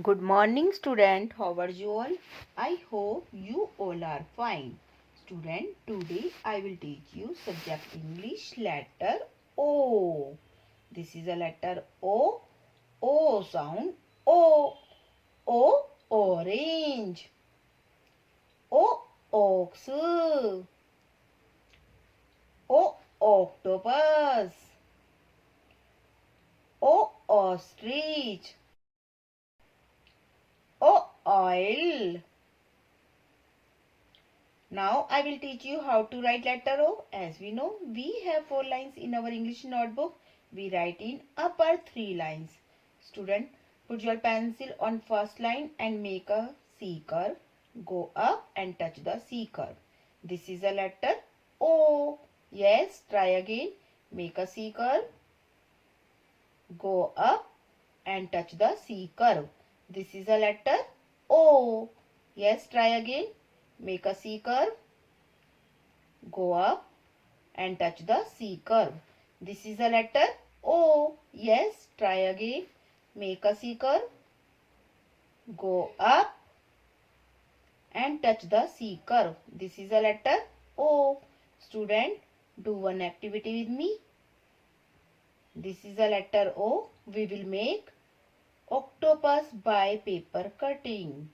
Good morning, student. How are you all? I hope you all are fine. Student, today I will teach you subject English letter O. This is a letter O. O sound. O. O orange. O ox. O octopus. O ostrich. O oil. Now I will teach you how to write letter O. As we know, we have 4 lines in our English notebook. We write in upper 3 lines. Student, put your pencil on first line and make a C curve. Go up and touch the C curve. This is a letter O. Yes, try again. Make a C curve. Go up and touch the C curve. This is a letter O. Yes, try again. Make a C curve. Go up and touch the C curve. This is a letter O. Yes, try again. Make a C curve. Go up and touch the C curve. This is a letter O. Student, do one activity with me. This is a letter O. We will make octopus by paper cutting.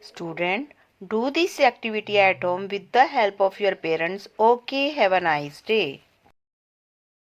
Student, do this activity at home with the help of your parents. Okay, have a nice day.